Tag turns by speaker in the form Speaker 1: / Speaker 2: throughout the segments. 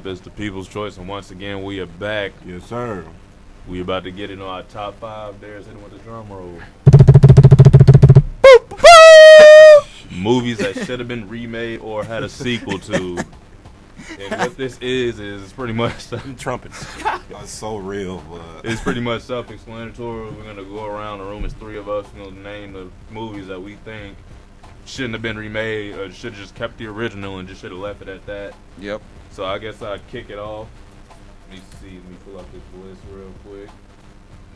Speaker 1: up? It's the People's Choice, and once again, we are back.
Speaker 2: Yes, sir.
Speaker 1: We about to get into our top five. There's in with the drum roll. Movies that should have been remade or had a sequel to. And what this is pretty much
Speaker 2: Trumpets. That's so real, but
Speaker 1: it's pretty much self-explanatory. We're gonna go around the room. It's three of us. We're gonna name the movies that we think shouldn't have been remade or should have just kept the original and just should have left it at that.
Speaker 3: Yep.
Speaker 1: So I guess I'd kick it off. Let me pull up this list real quick.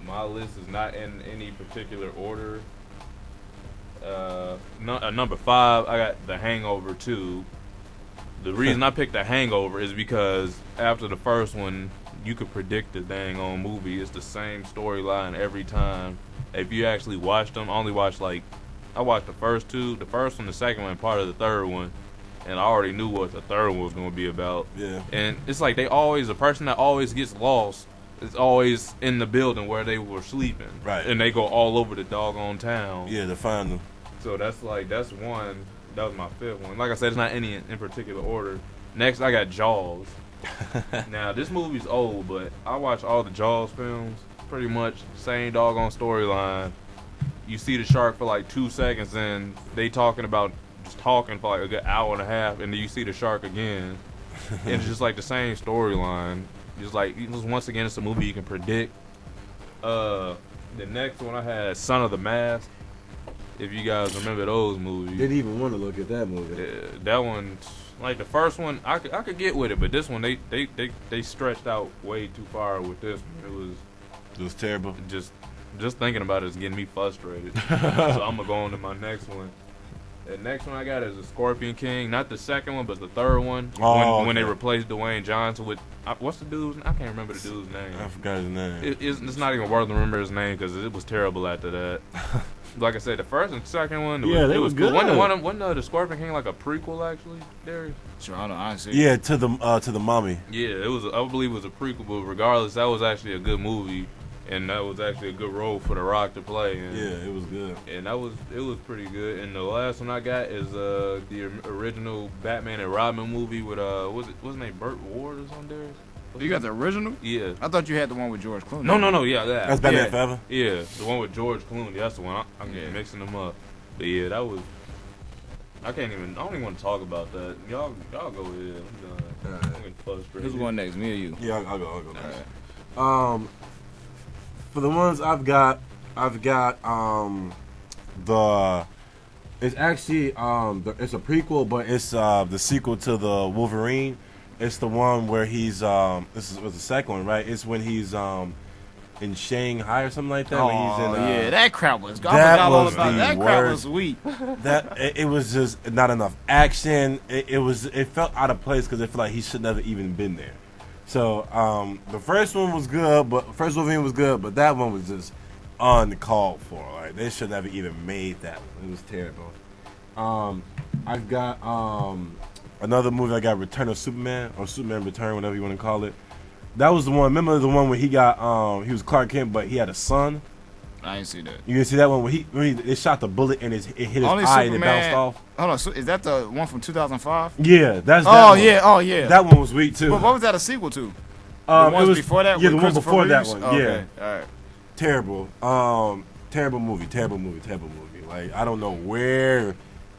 Speaker 1: My list is not in any particular order. Number 5, I got The Hangover 2. The reason I picked The Hangover is because after the first one, you could predict the dang on movie. It's the same storyline every time. If you actually watch them, I watched the first two, the first one, the second one, part of the third one, and I already knew what the third one was going to be about.
Speaker 2: yeah.
Speaker 1: And it's like the person that always gets lost is always in the building where they were sleeping.
Speaker 2: Right.
Speaker 1: And they go all over the doggone town.
Speaker 2: Yeah, to find them.
Speaker 1: So that's one. That was my fifth one. Like I said, it's not any in particular order. Next, I got Jaws. Now, this movie's old, but I watch all the Jaws films. Pretty much same doggone storyline. You see the shark for like 2 seconds, and they talking for like a good hour and a half, and then you see the shark again. And it's just like the same storyline. Just once again, it's a movie you can predict. The next one I had Son of the Mask. If you guys remember those movies.
Speaker 2: Didn't even want to look at that movie.
Speaker 1: That one, like the first one, I could get with it, but this one they stretched out way too far with this one.
Speaker 2: It was terrible.
Speaker 1: Just thinking about it is getting me frustrated. So I'm gonna go on to my next one. The next one I got is the Scorpion King, not the second one, but the third one. When they replaced Dwayne Johnson with what's the dude's? I can't remember the dude's name.
Speaker 2: I forgot his name.
Speaker 1: It's not even worth to remember his name because it was terrible after that. Like I said, the first and second one,
Speaker 2: they was good.
Speaker 1: Wasn't the Scorpion King like a prequel actually, Darius?
Speaker 3: Sure, I don't honestly.
Speaker 2: Yeah, to the mommy.
Speaker 1: Yeah, it was. I believe it was a prequel, but regardless, that was actually a good movie, and that was actually a good role for The Rock to play. And,
Speaker 2: Yeah, it was good.
Speaker 1: and it was pretty good. And the last one I got is the original Batman and Robin movie with what's his name, Burt Ward or something, Darius?
Speaker 3: You got the original?
Speaker 1: Yeah.
Speaker 3: I thought you had the one with George Clooney.
Speaker 1: No, yeah, that.
Speaker 2: That's Batman
Speaker 1: yeah.
Speaker 2: Forever?
Speaker 1: Yeah, the one with George Clooney. That's the one. I'm mixing them up. But yeah, that was. I don't even want to talk about that. Y'all go ahead. I'm done.
Speaker 2: Alright.
Speaker 1: I'm getting frustrated.
Speaker 3: Who's going next? Me or you?
Speaker 2: Yeah, I'll go.
Speaker 3: All right.
Speaker 2: For the ones I've got it's actually it's a prequel, but it's the sequel to the Wolverine. It's the one where he's this was the second one, right? It's when he's in Shanghai or something like that. When he's in,
Speaker 3: yeah, that crap was.
Speaker 2: that was the
Speaker 3: that crap
Speaker 2: worst.
Speaker 3: was weak.
Speaker 2: It was just not enough action. It felt out of place because it felt like he should never even been there. So the first one was good, but first Wolverine was good, but that one was just uncalled for. Like they should never even made that one. It was terrible. I've got another movie. I got Return of Superman or Superman Return, whatever you want to call it. That was the one. Remember the one where he was Clark Kent, but he had a son.
Speaker 3: I didn't see that.
Speaker 2: You didn't see that one when they shot the bullet and it hit his
Speaker 3: Only
Speaker 2: eye
Speaker 3: Superman,
Speaker 2: and it bounced off.
Speaker 3: Hold on, so is that the one from 2005?
Speaker 2: Yeah, that's that
Speaker 3: Oh
Speaker 2: one.
Speaker 3: yeah, oh yeah.
Speaker 2: That one was weak too.
Speaker 3: But what was that a sequel to? The
Speaker 2: It
Speaker 3: ones
Speaker 2: was
Speaker 3: before that?
Speaker 2: Yeah,
Speaker 3: with
Speaker 2: the one
Speaker 3: Christopher
Speaker 2: before that
Speaker 3: Reeves?
Speaker 2: one.
Speaker 3: Okay.
Speaker 2: Yeah,
Speaker 3: All right.
Speaker 2: terrible. Terrible movie. Like I don't know where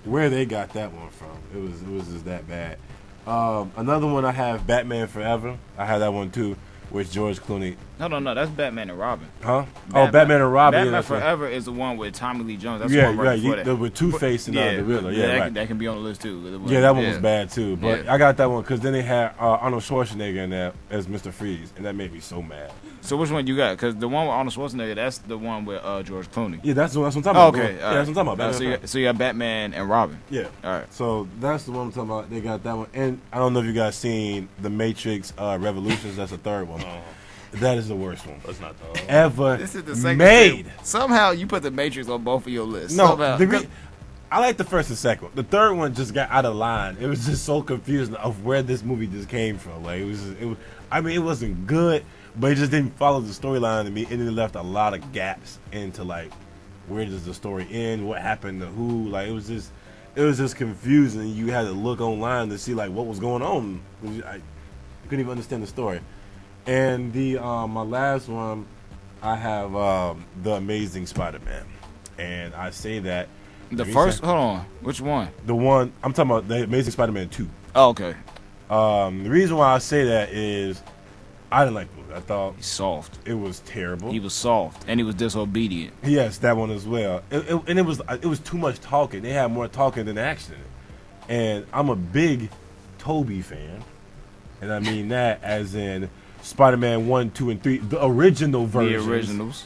Speaker 2: they got that one from. It was just that bad. Another one I have Batman Forever. I have that one too with George Clooney.
Speaker 3: No, that's Batman and Robin.
Speaker 2: Huh? Batman and Robin.
Speaker 3: Batman
Speaker 2: yeah,
Speaker 3: Forever is the one with Tommy Lee Jones. That's
Speaker 2: yeah,
Speaker 3: the one right before that.
Speaker 2: with Two-Face and the Riddler. Yeah, right.
Speaker 3: that can be on the list too.
Speaker 2: Yeah, that one was bad too. But
Speaker 3: Yeah.
Speaker 2: I got that one because then they had Arnold Schwarzenegger in there as Mr. Freeze, and that made me so mad.
Speaker 3: So which one you got? Because the one with Arnold Schwarzenegger, that's the one with George Clooney.
Speaker 2: Yeah, that's what I'm talking
Speaker 3: Oh,
Speaker 2: about.
Speaker 3: okay.
Speaker 2: Yeah, that's what I'm talking about.
Speaker 3: So you got Batman and Robin.
Speaker 2: Yeah.
Speaker 3: All right.
Speaker 2: So that's the one I'm talking about. They got that one. And I don't know if you guys seen The Matrix Revolutions. That's the third one. That is the worst one
Speaker 1: That's not the.
Speaker 2: ever
Speaker 3: This is the second
Speaker 2: made.
Speaker 3: film. Somehow you put the Matrix on both of your lists.
Speaker 2: No,
Speaker 3: Somehow.
Speaker 2: I like the first and second one. The third one just got out of line. It was just so confusing of where this movie just came from. Like it wasn't good, but it just didn't follow the storyline to me, and it left a lot of gaps into like where does the story end, what happened to who. Like it was just confusing. You had to look online to see like what was going on. couldn't even understand the story. And the my last one, I have the Amazing Spider-Man, and I say that
Speaker 3: The first, hold on, which one?
Speaker 2: the one I'm talking about, the Amazing Spider-Man 2.
Speaker 3: Oh, okay.
Speaker 2: The reason why I say that is I didn't like the movie. I thought
Speaker 3: He's soft.
Speaker 2: it was terrible.
Speaker 3: He was soft, and he was disobedient.
Speaker 2: Yes, that one as well. And it was too much talking. They had more talking than action. And I'm a big Toby fan, and I mean that as in Spider-Man 1, 2, and 3, the original versions.
Speaker 3: The originals.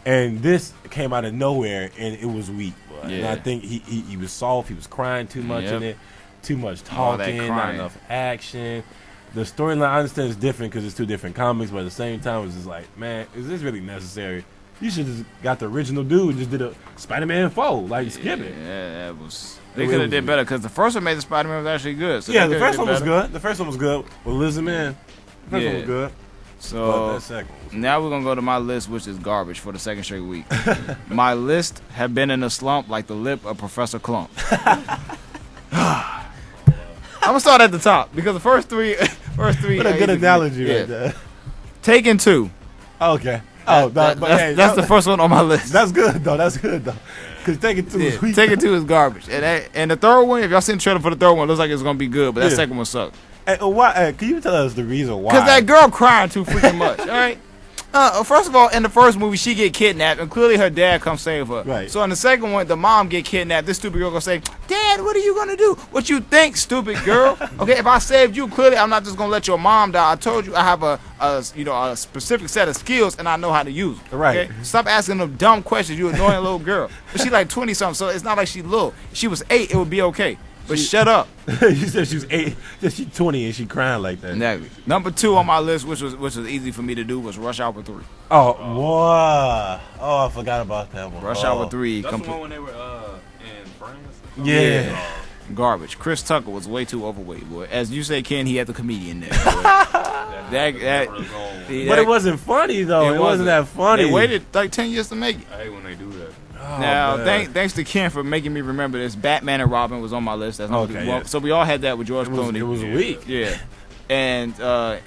Speaker 2: And this came out of nowhere, and it was weak. Boy. And
Speaker 3: Yeah.
Speaker 2: I think he was soft. He was crying too much in it. Too much
Speaker 3: All that
Speaker 2: talking, not
Speaker 3: crying.
Speaker 2: enough action. The storyline, I understand, is different because it's two different comics, but at the same time, it's just like, man, is this really necessary? You should just got the original dude and just did a Spider-Man 4. Like, skip it.
Speaker 3: Yeah, that was.
Speaker 2: It
Speaker 3: They could have
Speaker 2: was
Speaker 3: did better because the first one made the Spider-Man was actually good. So
Speaker 2: Yeah,
Speaker 3: they
Speaker 2: the
Speaker 3: coulda
Speaker 2: first
Speaker 3: did
Speaker 2: one was
Speaker 3: better.
Speaker 2: good. The first one was good. With Liz and Man. The first one was
Speaker 3: Yeah.
Speaker 2: good. But
Speaker 3: So
Speaker 2: that second one was
Speaker 3: now we're gonna go to my list, which is garbage for the second straight week. My list have been in a slump like the lip of Professor Clump. I'm gonna start at the top because the first three.
Speaker 2: What a good analogy right there.
Speaker 3: Taken 2.
Speaker 2: Okay. Oh,
Speaker 3: That's the first one on my list.
Speaker 2: That's good, though. That's good, though. Because Taken 2 is weak.
Speaker 3: Taken 2 is garbage, and the third one, if y'all seen the trailer for the third one, it looks like it's gonna be good, but that
Speaker 2: Yeah.
Speaker 3: second one sucked.
Speaker 2: Hey, why, can you tell us the reason why?
Speaker 3: Because that girl crying too freaking much. All right. First of all, in the first movie, she get kidnapped, and clearly her dad comes save her.
Speaker 2: Right.
Speaker 3: So in the second one, the mom get kidnapped. This stupid girl gonna say, "Dad, what are you gonna do? What you think, stupid girl? Okay, if I saved you, clearly I'm not just gonna let your mom die. I told you I have a specific set of skills, and I know how to use them.
Speaker 2: Right.
Speaker 3: Okay? Stop asking them dumb questions. You annoying little girl. But she like 20 something, so it's not like she little. If she was 8, it would be okay. But shut up.
Speaker 2: You said she was 8. She's 20 and she crying like that.
Speaker 3: Exactly. Number 2 on my list, which was easy for me to do, was Rush Hour 3.
Speaker 2: Oh, wow. Oh, I forgot about that one.
Speaker 3: Rush
Speaker 2: oh.
Speaker 3: Hour 3.
Speaker 1: That's the one when they were in France.
Speaker 2: Yeah.
Speaker 3: Garbage. Chris Tucker was way too overweight, boy. As you say, Ken, he had the comedian there. Boy.
Speaker 2: But it wasn't funny, though. It wasn't that funny.
Speaker 3: They waited like 10 years to make it.
Speaker 1: I hate when they do that.
Speaker 2: Oh,
Speaker 3: Now,
Speaker 2: man.
Speaker 3: thanks to Ken for making me remember this. Batman and Robin was on my list. That's
Speaker 2: Okay, yeah.
Speaker 3: So we all had that with George Clooney.
Speaker 2: It was weak.
Speaker 3: Yeah. And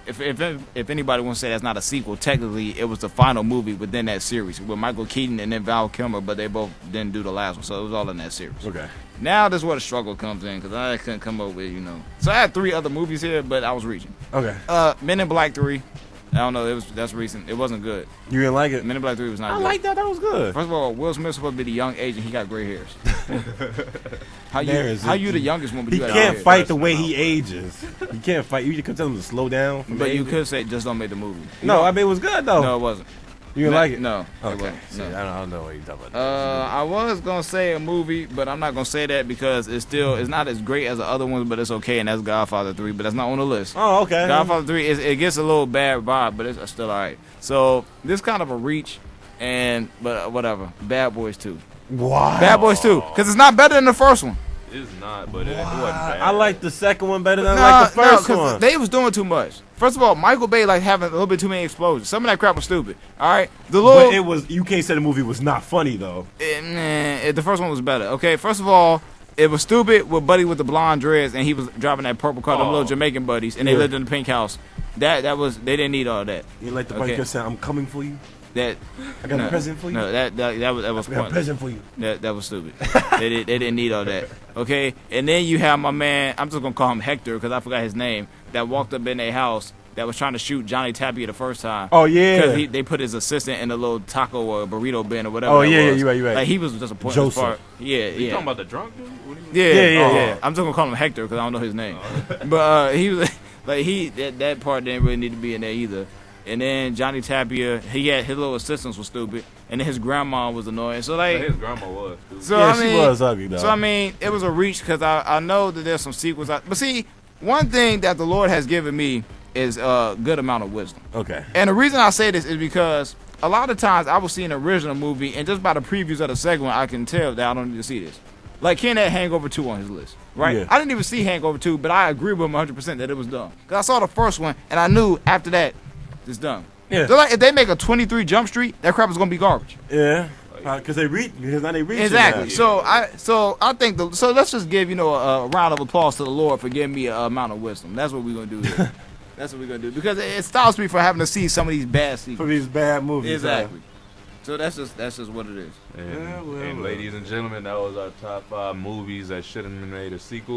Speaker 3: if anybody wants to say that's not a sequel, technically it was the final movie within that series with Michael Keaton and then Val Kilmer, but they both didn't do the last one, so it was all in that series.
Speaker 2: Okay.
Speaker 3: Now this is where the struggle comes in because I couldn't come up with, So I had 3 other movies here, but I was reaching.
Speaker 2: Okay.
Speaker 3: Men in Black 3. I don't know. That's recent. It wasn't good.
Speaker 2: You didn't like it?
Speaker 3: Men in Black 3 was not
Speaker 2: I
Speaker 3: good.
Speaker 2: like that. That was good.
Speaker 3: First of all, Will Smith's supposed to be the young agent. He got gray hairs. How
Speaker 2: There
Speaker 3: you the youngest one, but
Speaker 2: He
Speaker 3: you got
Speaker 2: can't
Speaker 3: gray hair?
Speaker 2: fight the way he ages. He can't fight. You can tell him to slow down. from
Speaker 3: But you
Speaker 2: aging.
Speaker 3: could say just don't make the movie.
Speaker 2: No, I mean, it was good, though.
Speaker 3: No, it wasn't.
Speaker 2: You didn't like it?
Speaker 3: No. It
Speaker 2: Okay.
Speaker 3: wasn't.
Speaker 2: See,
Speaker 3: No.
Speaker 2: I don't know what you're talking about.
Speaker 3: I was gonna say a movie, but I'm not gonna say that because it's not as great as the other ones, but it's okay, and that's Godfather 3, but that's not on the list.
Speaker 2: Oh, okay.
Speaker 3: Godfather 3 it gets a little bad vibe, but it's still alright. So this kind of a reach, but whatever. Bad Boys 2.
Speaker 2: Wow.
Speaker 3: Bad Boys 2, because it's not better than the first one.
Speaker 1: It's not, but it wasn't bad.
Speaker 2: I like the second one better than I like the first one.
Speaker 3: They was doing too much. First of all, Michael Bay like having a little bit too many explosions. Some of that crap was stupid. All right,
Speaker 2: But it was. You can't say the movie was not funny though.
Speaker 3: the first one was better. Okay, first of all, it was stupid with Buddy with the blonde dreads, and he was driving that purple car, them little Jamaican buddies, and they
Speaker 2: Yeah.
Speaker 3: lived in the pink house. That was they didn't need all that.
Speaker 2: You like the
Speaker 3: Okay.
Speaker 2: part saying, "I'm coming for you.
Speaker 3: That
Speaker 2: I got
Speaker 3: no,
Speaker 2: a present for you.
Speaker 3: No, that was
Speaker 2: I got a
Speaker 3: pointless.
Speaker 2: present for you."
Speaker 3: That was stupid. They didn't need all that. Okay, and then you have my man. I'm just gonna call him Hector because I forgot his name. That walked up in their house. That was trying to shoot Johnny Tapia the first time.
Speaker 2: Oh yeah.
Speaker 3: Because they put his assistant in a little taco or burrito bin or whatever.
Speaker 2: Oh,
Speaker 3: that
Speaker 2: yeah,
Speaker 3: was.
Speaker 2: you're right.
Speaker 3: Like he was just a pointless
Speaker 2: Joseph.
Speaker 3: part. Yeah,
Speaker 1: You
Speaker 3: yeah.
Speaker 1: talking about the drunk dude? What do you-
Speaker 3: Yeah. I'm just gonna call him Hector because I don't know his name. But he was like that part didn't really need to be in there either. And then Johnny Tapia, his little assistants were stupid, and then his grandma was annoying. So
Speaker 1: But
Speaker 3: like,
Speaker 1: his grandma was. Dude.
Speaker 3: so
Speaker 2: Yeah,
Speaker 3: I mean,
Speaker 2: she was ugly though.
Speaker 3: so I mean, it was a reach because I know that there's some sequels. But see, one thing that the Lord has given me is a good amount of wisdom.
Speaker 2: Okay.
Speaker 3: And the reason I say this is because a lot of times I will see an original movie, and just by the previews of the second one, I can tell that I don't need to see this. Like Ken had Hangover 2 on his list, right?
Speaker 2: Yeah.
Speaker 3: I didn't even see Hangover 2, but I agree with him 100% that it was dumb. Because I saw the first one, and I knew after that, it's dumb.
Speaker 2: Yeah.
Speaker 3: So like, if they make a 23 Jump Street, that crap is going to be garbage.
Speaker 2: Yeah. Because now they reach.
Speaker 3: Exactly.
Speaker 2: It
Speaker 3: So I think so let's just give a round of applause to the Lord for giving me an amount of wisdom. That's what we're gonna do here. That's what we're gonna do because it stops me from having to see some of these bad
Speaker 2: For
Speaker 3: sequels.
Speaker 2: these bad movies.
Speaker 3: Exactly. So that's just what it is.
Speaker 1: And,
Speaker 2: Yeah, well,
Speaker 1: and
Speaker 2: well.
Speaker 1: ladies and gentlemen, that was our top 5 movies that shouldn't have been made a sequel.